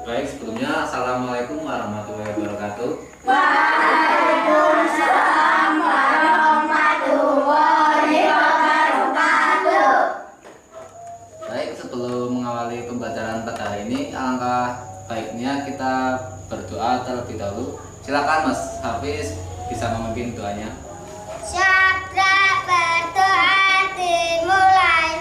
Baik, sebelumnya Assalamualaikum warahmatullahi wabarakatuh. Waalaikumsalam warahmatullahi wabarakatuh. Baik, sebelum mengawali pembelajaran pada hari ini, alangkah baiknya kita berdoa terlebih dahulu. Silakan Mas Hafiz bisa memimpin doanya. Sabda berdoa dimulai.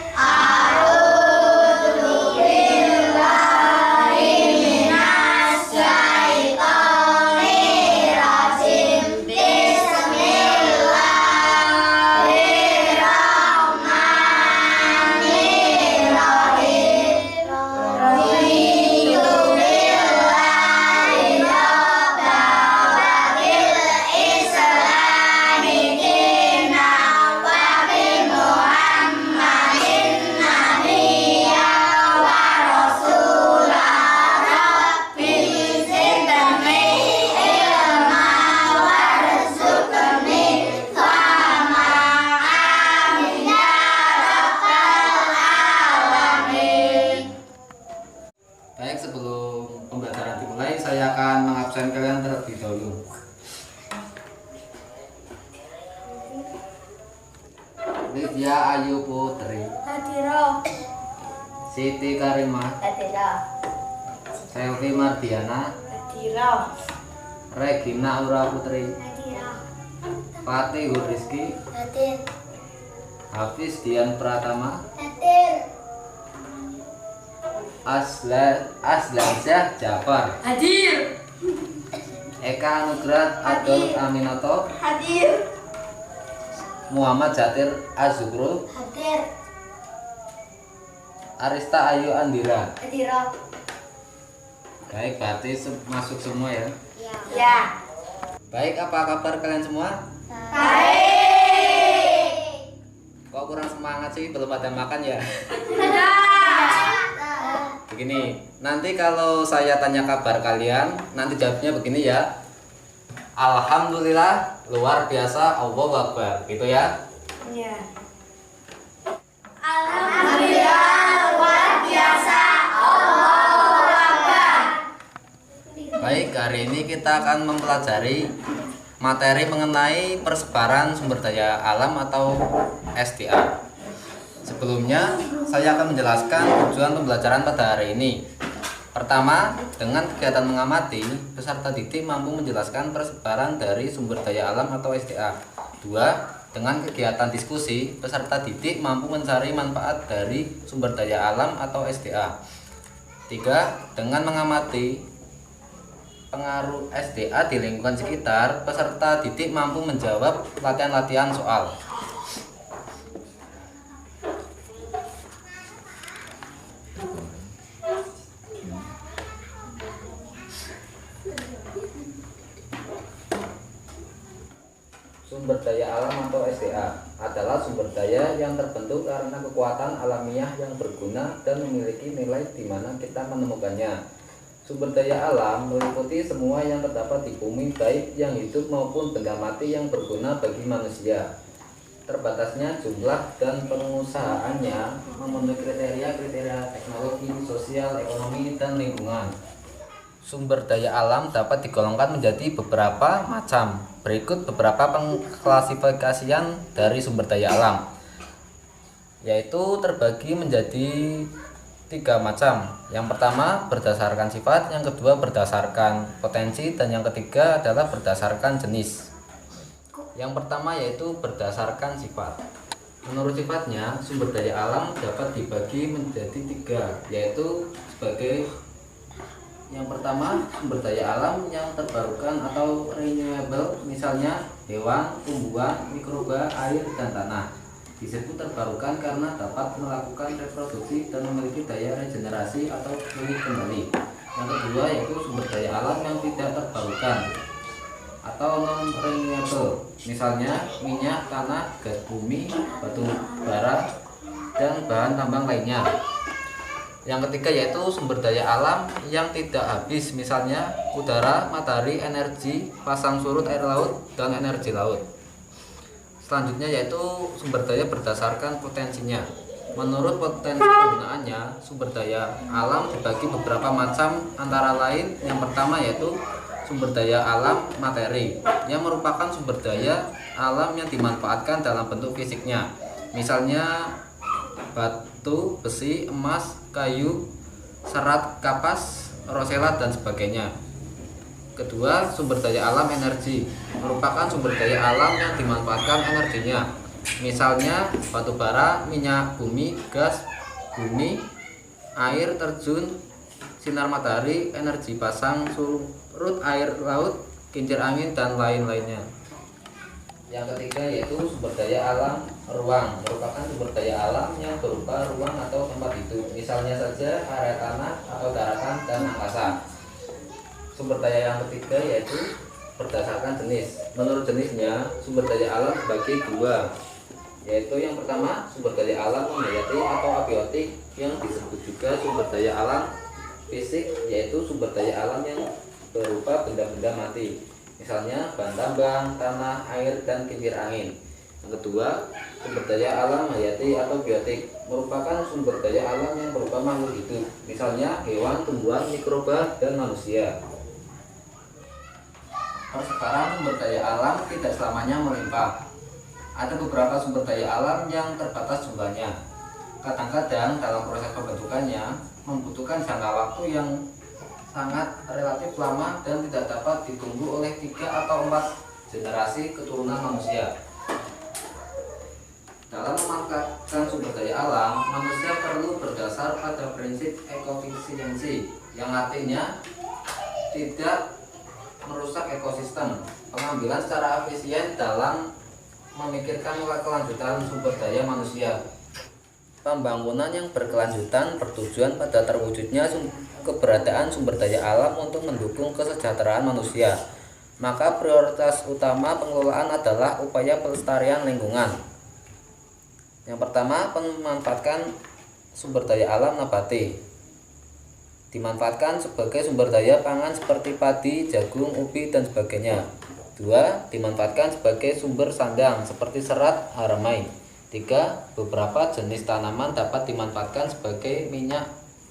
Baik, sebelum pembelajaran dimulai, saya akan mengabsen kalian terlebih dahulu. Lydia Ayu Putri, Hadiro. Siti Karimah, Hadiro. Selvi Mardiana, Hadiro. Regina Aura Putri, Hadiro. Fatih Rizky, Hadir. Hafiz Dian Pratama, Hadir. Aslansyah Jafar, Hadir. Eka Anugrah Adol Aminoto, Hadir. Muhammad Jatir Azukro, Hadir. Arista Ayu Andira. Hadiro. Baik, berarti masuk semua ya. Ya. Baik, apa kabar kalian semua? Baik. Kok kurang semangat sih, belum pada makan ya? Begini, nanti kalau saya tanya kabar kalian, nanti jawabnya begini ya. Alhamdulillah, luar biasa, Allahu Akbar, gitu ya. Iya. Alhamdulillah luar biasa. Allahu Akbar. Baik, hari ini kita akan mempelajari materi mengenai persebaran sumber daya alam atau SDA. Sebelumnya, saya akan menjelaskan tujuan pembelajaran pada hari ini. Pertama, dengan kegiatan mengamati, peserta didik mampu menjelaskan persebaran dari sumber daya alam atau SDA. Dua, dengan kegiatan diskusi, peserta didik mampu mencari manfaat dari sumber daya alam atau SDA. Tiga, dengan mengamati pengaruh SDA di lingkungan sekitar, peserta didik mampu menjawab latihan-latihan soal. Sumber daya alam atau SDA adalah sumber daya yang terbentuk karena kekuatan alamiah yang berguna dan memiliki nilai di mana kita menemukannya. Sumber daya alam meliputi semua yang terdapat di bumi, baik yang hidup maupun benda mati yang berguna bagi manusia. Terbatasnya jumlah dan pengusahaannya memenuhi kriteria teknologi, sosial, ekonomi, dan lingkungan. Sumber daya alam dapat digolongkan menjadi beberapa macam. Berikut beberapa pengklasifikasian dari sumber daya alam, yaitu terbagi menjadi 3 macam. Yang pertama berdasarkan sifat, yang kedua berdasarkan potensi, dan yang ketiga adalah berdasarkan jenis. Yang pertama yaitu berdasarkan sifat. Menurut sifatnya, sumber daya alam dapat dibagi menjadi 3, yaitu sebagai yang pertama, sumber daya alam yang terbarukan atau renewable, misalnya hewan, tumbuhan, mikroba, air, dan tanah. Disebut terbarukan karena dapat melakukan reproduksi dan memiliki daya regenerasi atau pulih kembali. Yang kedua yaitu sumber daya alam yang tidak terbarukan atau non-renewable, misalnya minyak, tanah, gas bumi, batu bara, dan bahan tambang lainnya. Yang ketiga yaitu sumber daya alam yang tidak habis, misalnya udara, matahari, energi, pasang surut air laut, dan energi laut. Selanjutnya yaitu sumber daya berdasarkan potensinya. Menurut potensi penggunaannya, sumber daya alam dibagi beberapa macam, antara lain yang pertama yaitu sumber daya alam materi, yang merupakan sumber daya alam yang dimanfaatkan dalam bentuk fisiknya. Misalnya batu, besi, emas, kayu, serat, kapas, rosella, dan sebagainya. Kedua, sumber daya alam energi, merupakan sumber daya alam yang dimanfaatkan energinya. Misalnya batu bara, minyak bumi, gas bumi, air terjun, sinar matahari, energi pasang surut air laut, kincir angin, dan lain-lainnya. Yang ketiga yaitu sumber daya alam ruang, merupakan sumber daya alam yang berupa ruang atau tempat hidup. Misalnya saja area tanah atau daratan dan angkasa. Sumber daya yang ketiga yaitu berdasarkan jenis. Menurut jenisnya, sumber daya alam dibagi dua, yaitu yang pertama sumber daya alam hayati atau abiotik, yang disebut juga sumber daya alam fisik, yaitu sumber daya alam yang berupa benda-benda mati, misalnya bahan tambang, tanah, air, dan kincir angin. Yang kedua, sumber daya alam hayati atau biotik, merupakan sumber daya alam yang berupa makhluk hidup, misalnya hewan, tumbuhan, mikroba, dan manusia. Sekarang sumber daya alam tidak selamanya melimpah. Ada beberapa sumber daya alam yang terbatas jumlahnya. Kadang-kadang dalam proses pembentukannya membutuhkan jangka waktu yang sangat relatif lama dan tidak dapat ditunggu oleh 3 atau 4 generasi keturunan manusia. Dalam memanfaatkan sumber daya alam, manusia perlu berdasar pada prinsip ekofisiensi, yang artinya tidak merusak ekosistem, pengambilan secara efisien dalam memikirkan kelanjutan sumber daya manusia. Pembangunan yang berkelanjutan bertujuan pada terwujudnya keberadaan sumber daya alam untuk mendukung kesejahteraan manusia. Maka prioritas utama pengelolaan adalah upaya pelestarian lingkungan. Yang pertama, memanfaatkan sumber daya alam nabati. Dimanfaatkan sebagai sumber daya pangan seperti padi, jagung, ubi, dan sebagainya. 2. Dimanfaatkan sebagai sumber sandang seperti serat, haramai. 3. Beberapa jenis tanaman dapat dimanfaatkan sebagai minyak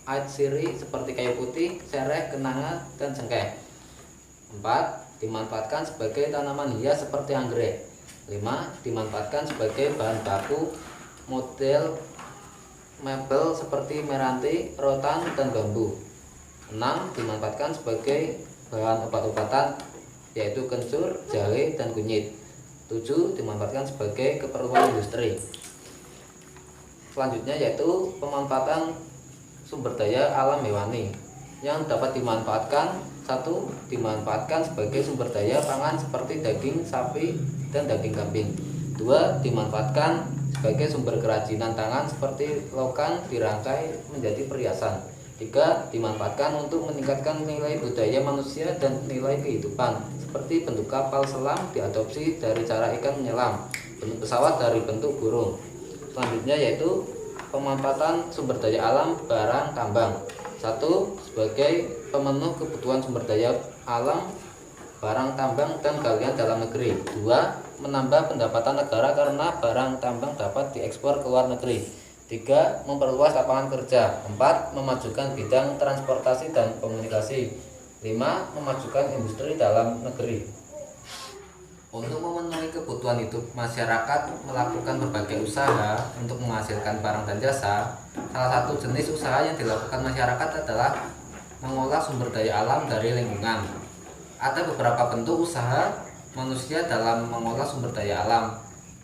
atsiri seperti kayu putih, sereh, kenanga, dan cengkeh. 4. Dimanfaatkan sebagai tanaman hias seperti anggrek. 5. Dimanfaatkan sebagai bahan baku model mebel seperti meranti, rotan, dan bambu. 6. Dimanfaatkan sebagai bahan obat-obatan yaitu kencur, jahe, dan kunyit. 7. Dimanfaatkan sebagai keperluan industri. Selanjutnya yaitu pemanfaatan sumber daya alam hewani yang dapat dimanfaatkan. 1. Dimanfaatkan sebagai sumber daya pangan seperti daging sapi dan daging kambing. 2. Dimanfaatkan sebagai sumber kerajinan tangan seperti lokan dirangkai menjadi perhiasan. 3. Dimanfaatkan untuk meningkatkan nilai budaya manusia dan nilai kehidupan seperti bentuk kapal selam diadopsi dari cara ikan menyelam, bentuk pesawat dari bentuk burung. Selanjutnya yaitu pemanfaatan sumber daya alam barang tambang. 1. Sebagai pemenuh kebutuhan sumber daya alam barang tambang dan galian dalam negeri. 2. Menambah pendapatan negara karena barang tambang dapat diekspor ke luar negeri. 3. Memperluas lapangan kerja. 4. Memajukan bidang transportasi dan komunikasi. 5. Memajukan industri dalam negeri. Untuk memenuhi kebutuhan hidup masyarakat melakukan berbagai usaha untuk menghasilkan barang dan jasa. Salah satu jenis usaha yang dilakukan masyarakat adalah mengolah sumber daya alam dari lingkungan. Ada beberapa bentuk usaha manusia dalam mengolah sumber daya alam.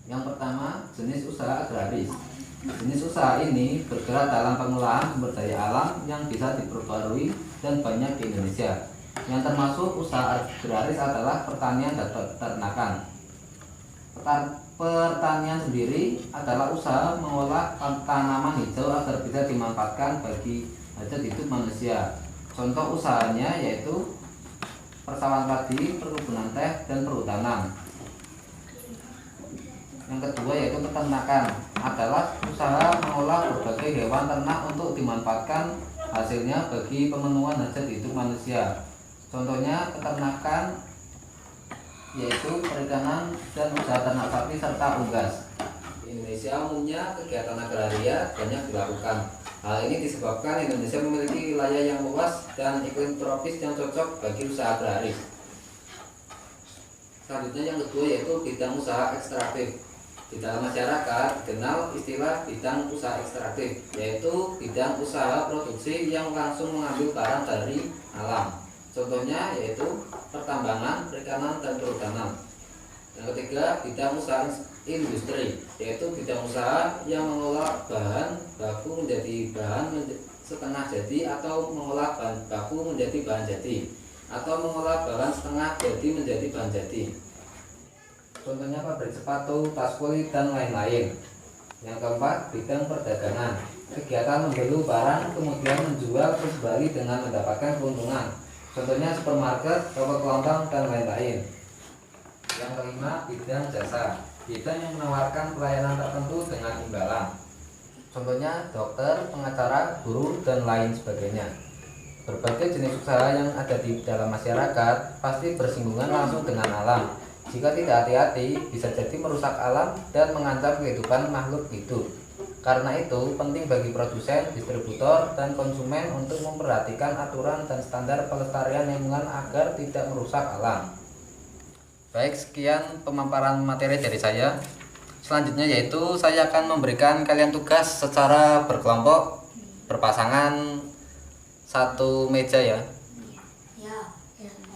Yang pertama, jenis usaha agraris. Jenis usaha ini bergerak dalam pengolahan sumber daya alam yang bisa diperbarui dan banyak di Indonesia. Yang termasuk usaha agraris adalah pertanian dan peternakan. Pertanian sendiri adalah usaha mengolah tanaman hijau agar bisa dimanfaatkan bagi hajat hidup manusia. Contoh usahanya yaitu persawahan padi, perkebunan teh, dan perhutanan. Yang kedua yaitu peternakan, adalah usaha mengolah berbagai hewan ternak untuk dimanfaatkan hasilnya bagi pemenuhan hajat hidup manusia. Contohnya peternakan yaitu perikanan dan usaha ternak sapi serta unggas. Di Indonesia umumnya kegiatan agraria banyak dilakukan. Hal ini disebabkan Indonesia memiliki wilayah yang luas dan iklim tropis yang cocok bagi usaha agraris. Selanjutnya yang kedua yaitu bidang usaha ekstraktif. Di dalam masyarakat dikenal istilah bidang usaha ekstraktif, yaitu bidang usaha produksi yang langsung mengambil barang dari alam. Contohnya yaitu pertambangan, perikanan, dan perhutanan. Yang ketiga, bidang usaha industri, yaitu bidang usaha yang mengolah bahan baku menjadi bahan setengah jadi atau mengolah bahan baku menjadi bahan jadi atau mengolah bahan setengah jadi menjadi bahan jadi. Contohnya pabrik sepatu, tas kulit, dan lain-lain. Yang keempat, bidang perdagangan, kegiatan membeli barang kemudian menjual kembali dengan mendapatkan keuntungan. Contohnya supermarket, toko kelontong, dan lain-lain. Yang kelima, bidang jasa, bidang yang menawarkan pelayanan tertentu dengan imbalan. Contohnya dokter, pengacara, guru, dan lain sebagainya. Berbagai jenis usaha yang ada di dalam masyarakat pasti bersinggungan langsung dengan alam. Jika tidak hati-hati, bisa jadi merusak alam dan mengancam kehidupan makhluk hidup. Karena itu, penting bagi produsen, distributor, dan konsumen untuk memperhatikan aturan dan standar pelestarian lingkungan agar tidak merusak alam. Baik, sekian pemaparan materi dari saya. Selanjutnya yaitu saya akan memberikan kalian tugas secara berkelompok, berpasangan satu meja ya.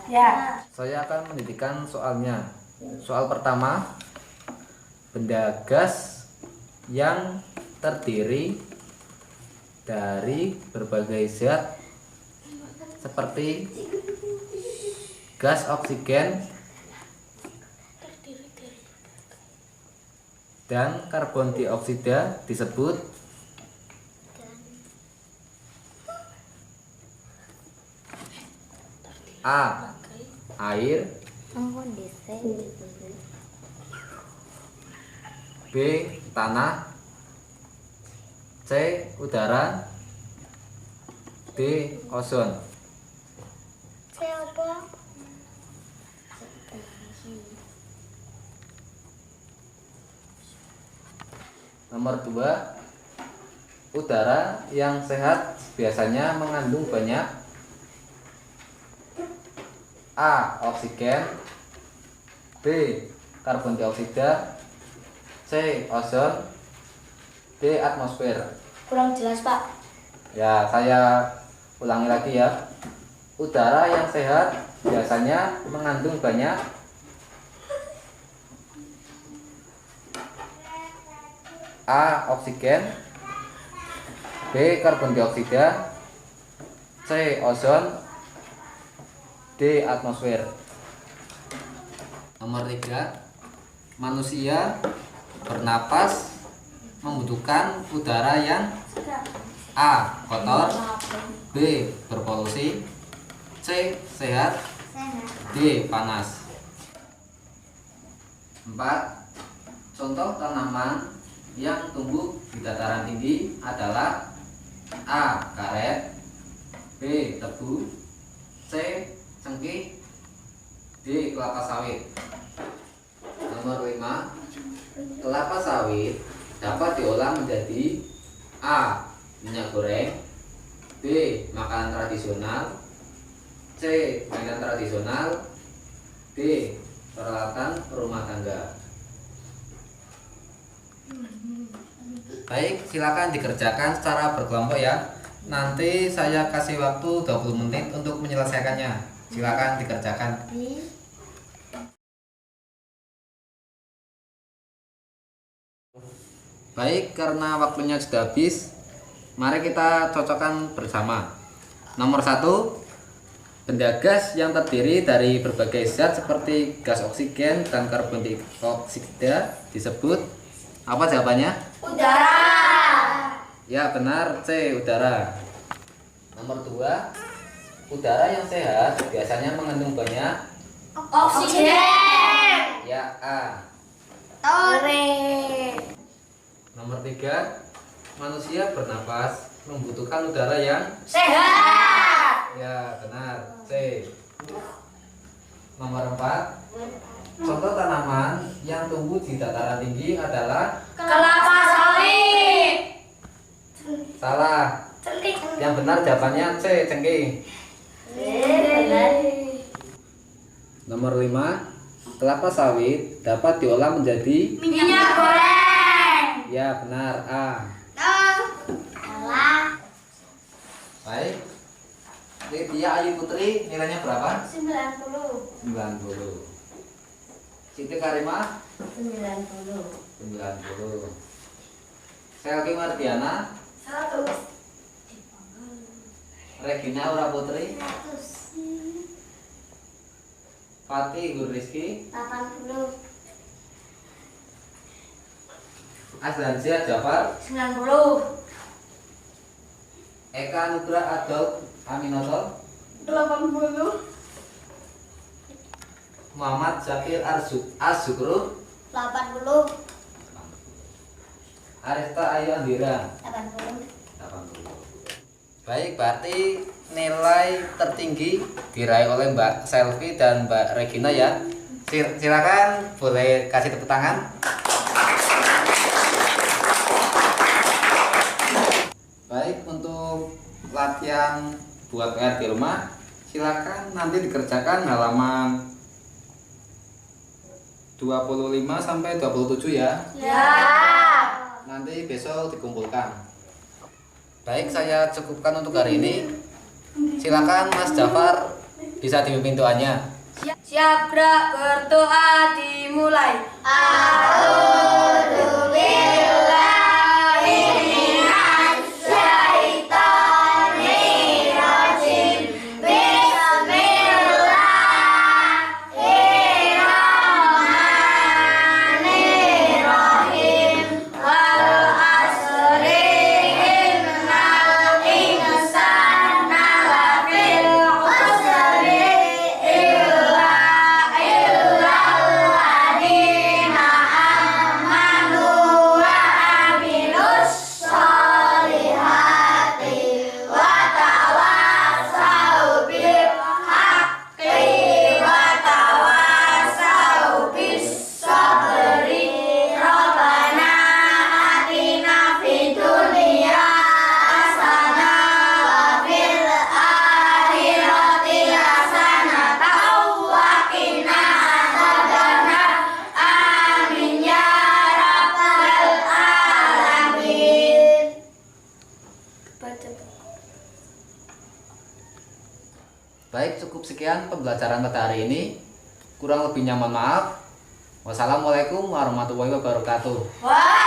Ya. Saya akan mendidikkan soalnya. Soal pertama, benda gas yang terdiri dari berbagai zat seperti gas oksigen dan karbon dioksida disebut A. Air, B. Tanah, C. Udara, D. Ozon. Nomor 2, udara yang sehat biasanya mengandung banyak A. Oksigen, B. Karbon dioksida, C. Ozon, D. Atmosfer. Kurang jelas, Pak. Ya, saya ulangi lagi ya. Udara yang sehat biasanya mengandung banyak A. Oksigen, B. Karbon dioksida, C. Ozon, D. Atmosfer. Nomor 3, manusia bernapas membutuhkan udara yang A. Kotor, B. Berpolusi, C. Sehat, D. Panas. 4. Contoh tanaman yang tumbuh di dataran tinggi adalah A. Karet, B. Tebu, C. Cengkeh, D. Kelapa sawit. Nomor 5, kelapa sawit dapat diolah menjadi A. Minyak goreng, B. Makanan tradisional, C. Mainan tradisional, D. Peralatan rumah tangga. Baik, silakan dikerjakan secara berkelompok ya. Nanti saya kasih waktu 20 menit untuk menyelesaikannya. Silakan dikerjakan. Baik, karena waktunya sudah habis, mari kita cocokkan bersama. Nomor 1, benda gas yang terdiri dari berbagai zat seperti gas oksigen dan karbon dioksida disebut apa jawabannya? Udara. Ya, benar, C. Udara. Nomor 2, udara yang sehat biasanya mengandung banyak Oksigen. ya A. Tore. Nomor 3, manusia bernapas membutuhkan udara yang Sehat. ya benar, C. Nomor 4, contoh tanaman yang tumbuh di dataran tinggi adalah Kelapa cengking. Nomor 5, kelapa sawit dapat diolah menjadi Minyak goreng. ya benar A. Salah. Baik. Dia Ayu Putri nilainya berapa? 90. 90. Siti Karimah 90. 90. Selki Mardiana 100. Regina Aura Putri 100. Fatih Gur Rizky 80. Azlansia Jafar 90. Eka Nugra Adolf Aminoto 80. Muhammad Zakir Azukru 80. Arista Ayu Andira 80. 80. Baik, berarti nilai tertinggi diraih oleh Mbak Selvi dan Mbak Regina ya. Silakan boleh kasih tepuk tangan. Baik, untuk latihan buat PR di rumah silakan nanti dikerjakan halaman 25 sampai 27 ya. Ya. Nanti besok dikumpulkan. Baik, saya cukupkan untuk hari ini. Silakan Mas Jafar bisa dipimpin doanya. Siap gerak berdoa dimulai. A'udzu billahi minasy syaithanir rajim. Bismillahirrahmanirrahim. Wal asri innal insana lafil khusri illa alladzina amanu wa amilus solihati wa tawassaw bil haqqi wa tawassaw bis sabri. Rabbana atina fid dunya hasanah wa fil akhirati hasanah wa qina adzabannar. Amin ya rabbal alamin. Baik, cukup sekian pembelajaran pada hari ini. Kurang lebihnya mohon maaf. Wassalamualaikum warahmatullahi wabarakatuh. Wah.